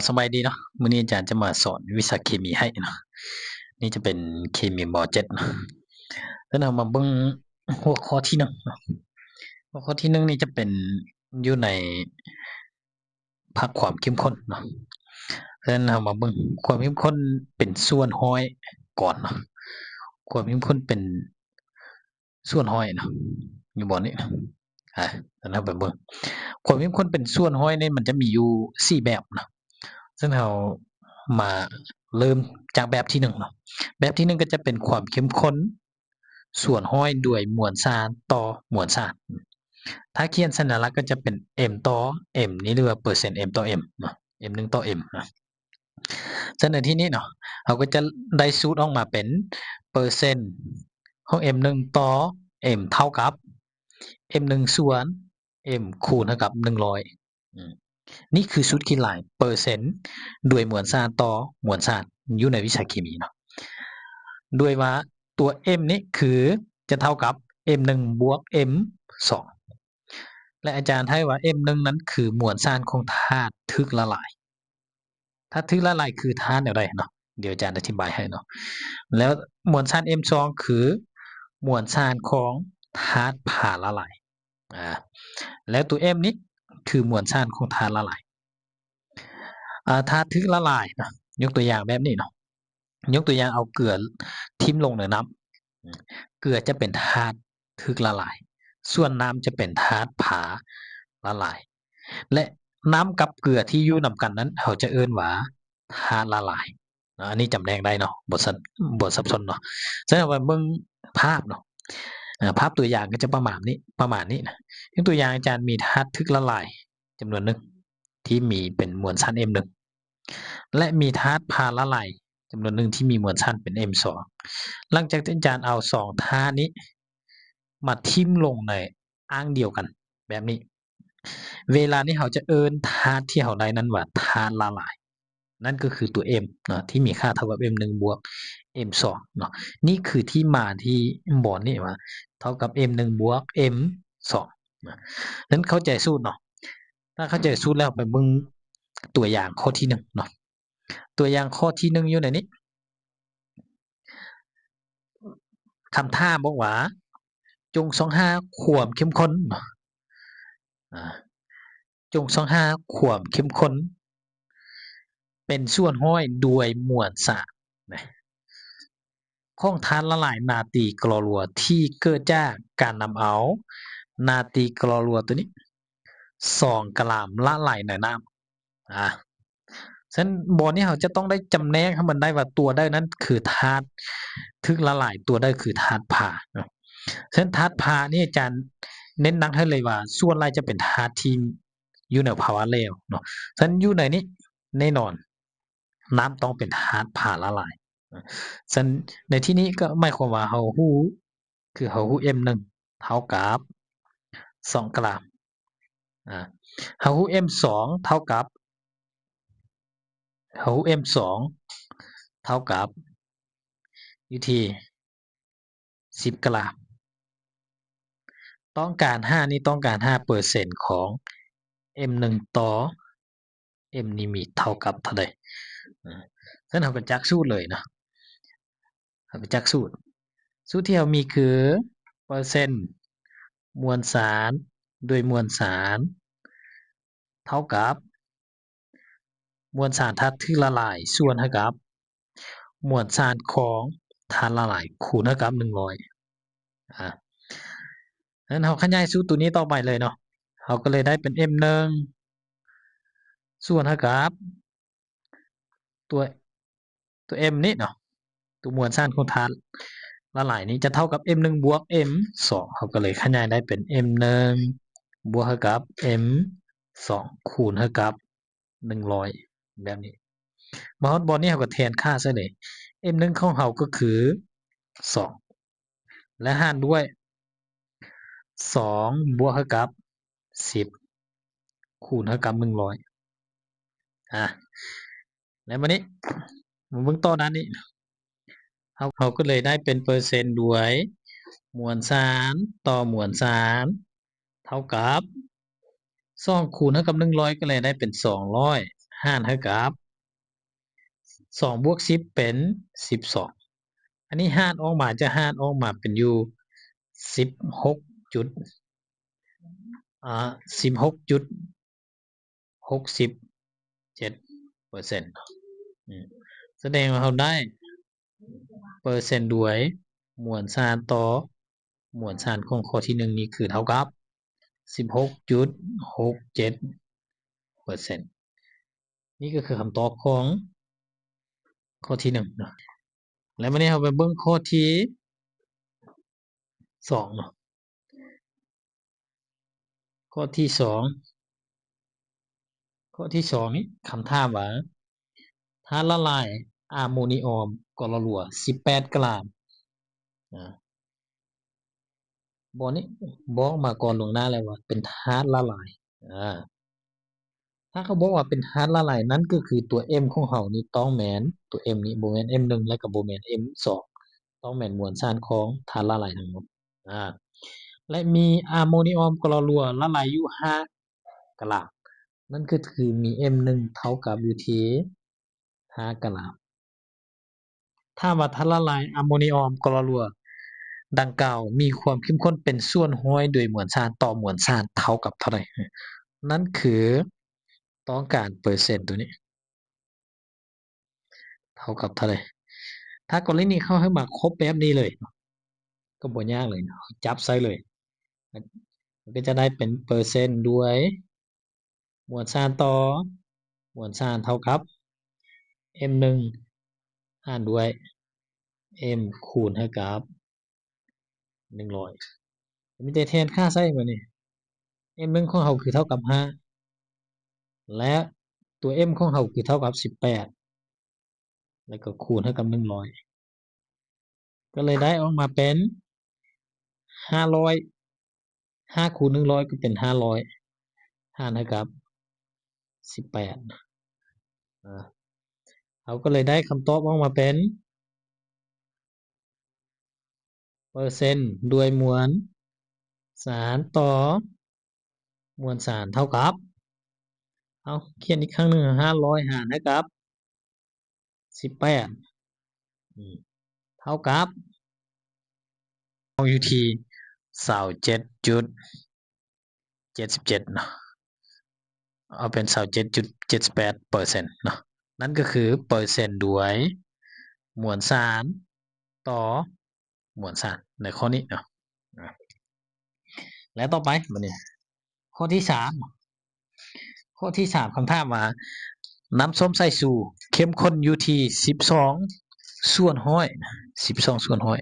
สบายดีเนาะมื้อนี้อาจารย์จะมาสอนวิชาเคมีให้เนาะนี่จะเป็นเคมีม.7เนาะแล้วเรามาเบิ่งหัวข้อที่1เนาะหัวข้อที่1นี่จะเป็นอยู่ในภาคความเข้มข้นเนาะฉะนั้นเรามาเบิ่งความเข้มข้นเป็นส่วนห้อยก่อนเนาะความเข้มข้นเป็นส่วนห้อยเนาะอยู่บ่นี้แล้วเราไปเบิ่งความเข้มข้นเป็นส่วนห้อยนี่มันจะมีอยู่4แบบเนาะ ซึ่งเรามาเริ่มจากแบบที่1เนาะแบบที่1ก็จะเป็นความเข้มข้นส่วนห้อยด้วยมวลสารต่อมวลสารถ้าเขียนสัญลักษณ์ก็จะเป็น m ต่อ m นี่เรียกว่าเปอร์เซ็นต์ m ต่อ m เนาะ m1 ต่อ m เนาะฉะนั้นที่นี้เนาะเราก็จะได้สูตรออกมาเป็นเปอร์เซ็นต์ของ m1 ต่อ m เท่ากับ m1 ส่วน m คูณเท่ากับ100นี่คือสูตรคิดหลายเปอร์เซ็นต์ด้วยมวลสารต่อมวลสารอยู่ในวิชาเคมีเนาะด้วยว่าตัว m นี้คือจะเท่ากับ m1 บวก m2 และอาจารย์ให้ว่า m1 นั้นคือมวลสารของธาตุทึกละลายธาตุทึกละลายคือธาตุอะไรเนาะเดี๋ยวอาจารย์อธิบายให้เนาะแล้วมวลสาร m2 คือมวลสารของธาตุผ่าละลายแล้วตัว m นี้คือมวลสารของธาตุละลายธาตุทึกละลายนะยกตัวอย่างแบบนี้เนาะยกตัวอย่างเอาเกลือทิ่มลงในน้ำเกลือจะเป็นธาตุทึกละลายส่วนน้ำจะเป็นธาตุผาละลายและน้ำกับเกลือที่อยู่นำกันนั้นเขาจะเอิ้นว่าธาตุละลายอันนี้จำแนกได้เนาะบทสับสนเนาะฉะนั้นว่าเบิ่งภาพเนาะภาพตัวอย่างก็จะประมาณนี้นะยกตัวอย่างอาจารย์มีธาตุทึกละลายจำนวนหนึ่งที่มีเป็นมวลสาร M1 และมีธาตุพาละลายจำนวนหนึ่งที่มีมวลสารเป็น M2 หลังจากที่อาจารย์เอา2ธาตุนี้มาทิ่มลงในอ่างเดียวกันแบบนี้เวลานี้เขาจะเอิ้นธาตุที่เขาได้นั้นว่าธาตุละลายนั่นก็คือตัว M เนาะที่มีค่าเท่ากับ M1 บวก M2 เนาะนี่คือที่มาที่บอกนี่ว่าเท่ากับ M1 บวก M2 นั้นเข้าใจสูตรเนาะถ้าเข้าใจสูตรแล้วไปเบิ่งตัวอย่างข้อที่1เนาะตัวอย่างข้อที่1อยู่ในนี้คำถามบอกว่าจงส่องหาความเข้มข้นจงส่องหาความเข้มข้นเป็นส่วนห้อยด้วยมวลสารของธาตุละลายนาตรีกลอรัวที่เกิดจากการนำเอานาตรีกลอรัวตัวนี้2 กรัมละลายในน้ำฉะนั้นบทนี้เราจะต้องได้จำแนกให้มันได้ว่าตัวได้นั้นคือธาตุทึกละลายตัวได้คือธาตุผ่าฉะนั้นธาตุผ่านี่อาจารย์เน้นหนักให้เลยว่าส่วนไรจะเป็นธาตุที่อยู่ในภาวะเลวเนาะฉะนั้นอยู่ในนี้แน่นอนน้ำต้องเป็นธาตุผ่าละลายฉะนั้นในที่นี้ก็หมายความว่าเราฮู้คือเราฮู้ M1 เท่ากับ2 กรัมเราฮู้ M2 เท่ากับเราฮู้ M2 เท่ากับอยู่ที่10 กรัมต้องการ5นี่ต้องการ5%ของ M1 ต่อ M นี่มีเท่ากับเท่าใดฉะนั้นเราก็จักสูตรเลยเนาะเราก็จักสูตรที่เรามีคือเปอร์เซ็นต์มวลสารด้วยมวลสารเท่ากับมวลสารธาตุที่ละลายส่วนเท่ากับมวลสารของธาตุละลายคูณเท่ากับ100งั้นเราขยายสูตรตัวนี้ต่อไปเลยเนาะเราก็เลยได้เป็น M1 ส่วนเท่ากับตัว M นี้เนาะตัวมวลสารของธาตุละลายนี้จะเท่ากับ M1 บวก M2 เขาก็เลยขยายได้เป็น M1 บวกเท่ากับ M2 คูณเท่ากับ100แบบนี้มาฮอดบอลนี้เขาก็แทนค่าซะเลย M1 ของเขาก็คือ2และหารด้วย2บวกเท่ากับ10คูณเท่ากับ100แล้ววันนี้มาเบิ่งต่อด้านนี้เขาก็เลยได้เป็นเปอร์เซ็นต์ด้วยมวลสารต่อมวลสารเท่ากับ2คูณเท่ากับ100ก็เลยได้เป็น200 หารเท่ากับ2บวก10เป็น12อันนี้หารออกมาจะหารออกมาเป็นอยู่16จุด16.67%แสดงว่าเราได้เปอร์เซ็นต์ด้วยมวลสารต่อมวลสารของข้อที่1นี้คือเท่ากับ 16.67% นี่ก็คือคำตอบของข้อที่1เนาะแล้ววันนี้เราไปเบิ่งข้อที่2เนาะข้อที่2นี้คำถามว่าถ้าละลายอะโมเนียมกรรัว18กรัมบอกนี้บอกมาก่อนลวงหน้าเลยว่าเป็นธาตุละลายถ้าเขาบอกว่าเป็นธาตุละลายนั้นก็คือตัว M ของเรานี่ต้องแม่นตัว M นี้บ่แม่น M1 และก็บ่แม่น M2 ต้องแม่นมวลสารของธาตุละลายทั้งหมดและมีอะโมเนียมกรรัวละลายอยู่5กรัมนั่นก็คือมี M1 เท่ากับอยู่ที่5กรัมถ้าว่าธาตุละลายอะโมเนียมกรรัวดังกล่าวมีความเข้มข้นเป็นส่วนห้อยโดยมวลสารต่อมวลสารเท่ากับเท่าไหร่นั่นคือต้องการเปอร์เซ็นต์ตัวนี้เท่ากับเท่าไหร่ถ้ากรณีเข้าให้มาครบแบบนี้เลยก็บ่ยากเลยจับใส่เลยมันก็จะได้เป็นเปอร์เซ็นต์ด้วยมวลสารต่อมวลสารเท่ากับ M1 หารด้วย M คูณเท่ากับ100มันจะแทนค่าใส่มานี่ M1 ของเราคือเท่ากับ5และตัว M ของเราคือเท่ากับ18แล้วก็คูณเท่ากับ100ก็เลยได้ออกมาเป็น500 5คูณ100ก็เป็น500หารเท่ากับ18เราก็เลยได้คำตอบออกมาเป็นเปอร์เซ็นต์ด้วยมวลสารต่อมวลสารเท่ากับเอาเขียนอีกครั้งหนึ่ง500หารเท่ากับ18เท่ากับอยู่ที่27.77เนาะเอาเป็น27.78%เนาะนั่นก็คือเปอร์เซ็นต์ด้วยมวลสารต่อมวลสารในข้อนี้เนาะและต่อไปบัดนี้ข้อที่3คำถามว่าน้ำส้มสายชูเข้มข้นอยู่ที่12ส่วนร้อย12ส่วนร้อย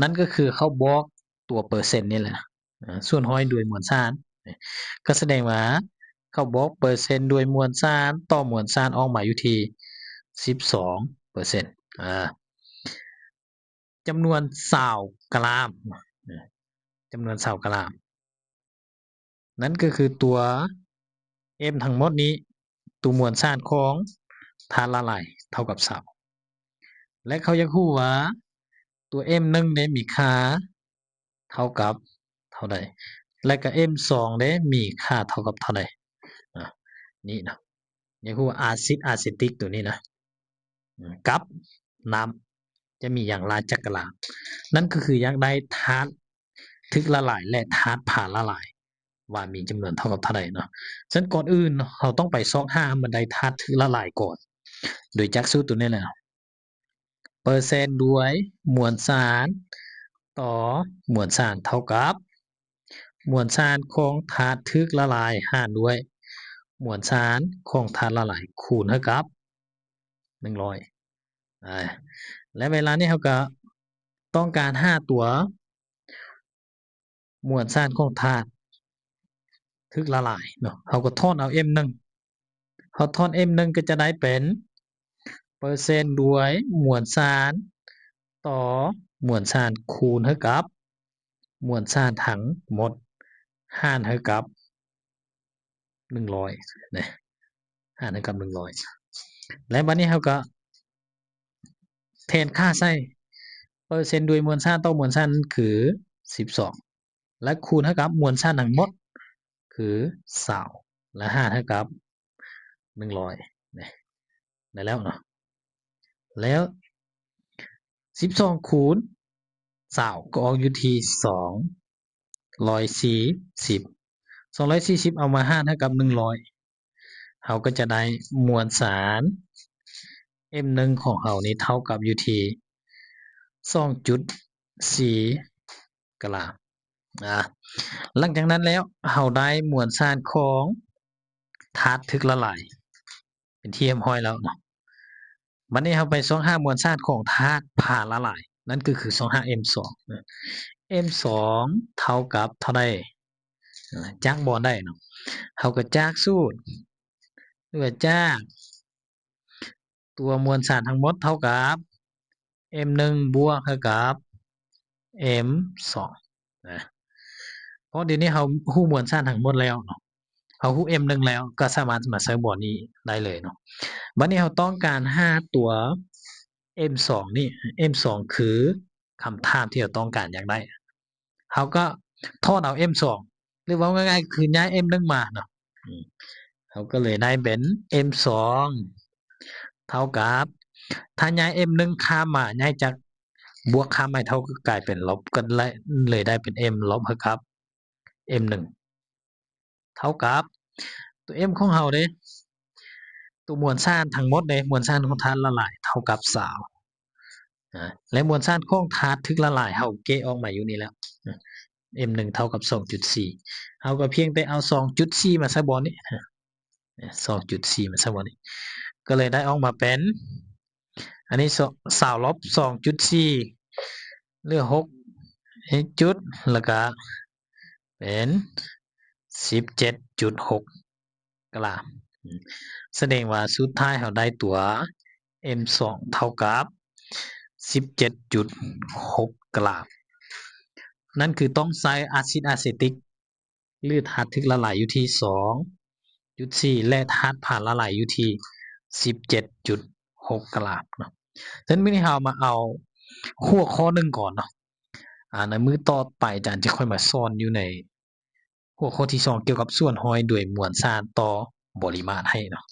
นั่นก็คือเขาบอกตัวเปอร์เซ็นต์นี่แหละส่วนร้อยด้วยมวลสารก็แสดงว่าเขาบอกเปอร์เซ็นต์ด้วยมวลสารต่อมวลสารออกมาอยู่ที่12%จำนวน20กรัมจำนวน20กรัมนั่นก็คือตัว M ทั้งหมดนี้ตัวมวลสารของธาตุละลายเท่ากับ20และเขาอยากรู้ว่าตัว M1 ได้มีค่าเท่ากับเท่าใดและก็ M2 ได้มีค่าเท่ากับเท่าใดนี่นะอยากรู้ว่าอาซิดอะเซติกตัวนี้นะกับน้ำจะมีอย่างไรจักรลานั่นก็คืออยากได้ธาตุทึกละลายและธาตุผ่านละลายว่ามีจำนวนเท่ากับเท่าใดเนาะฉะนั้นก่อนอื่นเราต้องไปซอกหามันได้ธาตุทึกละลายก่อนโดยจักสูตรตัวนี้แหละเปอร์เซ็นต์ด้วยมวลสารต่อมวลสารเท่ากับมวลสารของธาตุทึกละลายหารด้วยมวลสารของธาตุละลายคูณเท่ากับ100และเวลานี้เราก็ต้องการหาตัวมวลสารของธาตุทึกละลายเนาะเราก็ทอนเอา M1 เราทอน M1 ก็จะได้เป็นเปอร์เซ็นต์ด้วยมวลสารต่อมวลสารคูณเท่ากับมวลสารทั้งหมดหารเท่ากับ100นะหารเท่ากับ100และบัดนี้เราก็แทนค่าใส่เปอร์เซ็นต์ด้วยมวลสารต่อมวลสารคือ12และคูณเท่ากับมวลสารทั้งหมดคือ20และหารเท่ากับ 100นี่ได้แล้วเนาะแล้ว12คูณ20ก็ออกอยู่ที่240เอามาหารเท่ากับ100เราก็จะได้มวลสาร M1 ของเรานี่เท่ากับอยู่ที่ 2.4 กะลาหลังจากนั้นแล้วเราได้มวลสารของธาตุทึกละลายเป็นที่เรียบร้อยแล้วเนาะบัดนี้เราไปส่องหามวลสารของธาตุผ่าละลายนั่นก็คือส่องหา M2 M2 เท่ากับเท่าใดจักบ่ได้เนาะเราก็จักสูตรหรือว่าจักตัวมวลสารทั้งหมดเท่ากับ M1 บวกเท่ากับ M2 นะเพราะเดี๋ยวนี้เรารู้มวลสารทั้งหมดแล้วเนาะเรารู้ M1 แล้วก็สามารถมาใช้บอร์ดนี้ได้เลยเนาะบัดนี้เราต้องการหาตัว M2 นี่ M2 คือคำถามที่เราต้องการอยากได้เราก็ทดเอา M2 หรือว่าง่ายๆคือย้าย M1 มาเนาะเราก็เลยได้เป็น M2 เท่ากับถ้าย้าย M1 ข้ามมาย้ายจากบวกข้ามมาเท่าก็กลายเป็นลบก็เลยได้เป็น M ลบเท่ากับ M1 เท่ากับตัว M ของเราเด้ตัวมวลสารทั้งหมดเด้มวลสารของธาตุละลายเท่ากับ20และมวลสารของธาตุทึกละลายเราเกะออกมาอยู่นี่แล้ว M1 เท่ากับ 2.4 เราก็เพียงแต่เอา 2.4 มาใส่บอร์ดนี้ 2.4 มาใส่บอร์ดนี้ก็เลยได้ออกมาเป็นอันนี้20ลบ 2.4 เหลือ6จุดแล้วก็เป็น 17.6 กะลาแสดงว่าสุดท้ายเราได้ตัว M2 เท่ากับ 17.6 กะลานั่นคือต้องใส่อะซิดอะเซติกหรือธาตุทึกละลายอยู่ที่ 2.4 และธาตุผ่านละลายอยู่ที่ 17.6 กะลาเนาะฉะนั้นมื้อนี้เรามาเอาหัวข้อ1ก่อนเนาะในมื้อต่อไปอาจารย์จะค่อยมาสอนอยู่ในหัวข้อที่2เกี่ยวกับส่วนห้อยด้วยมวลสารต่อบริมาตรให้เนาะ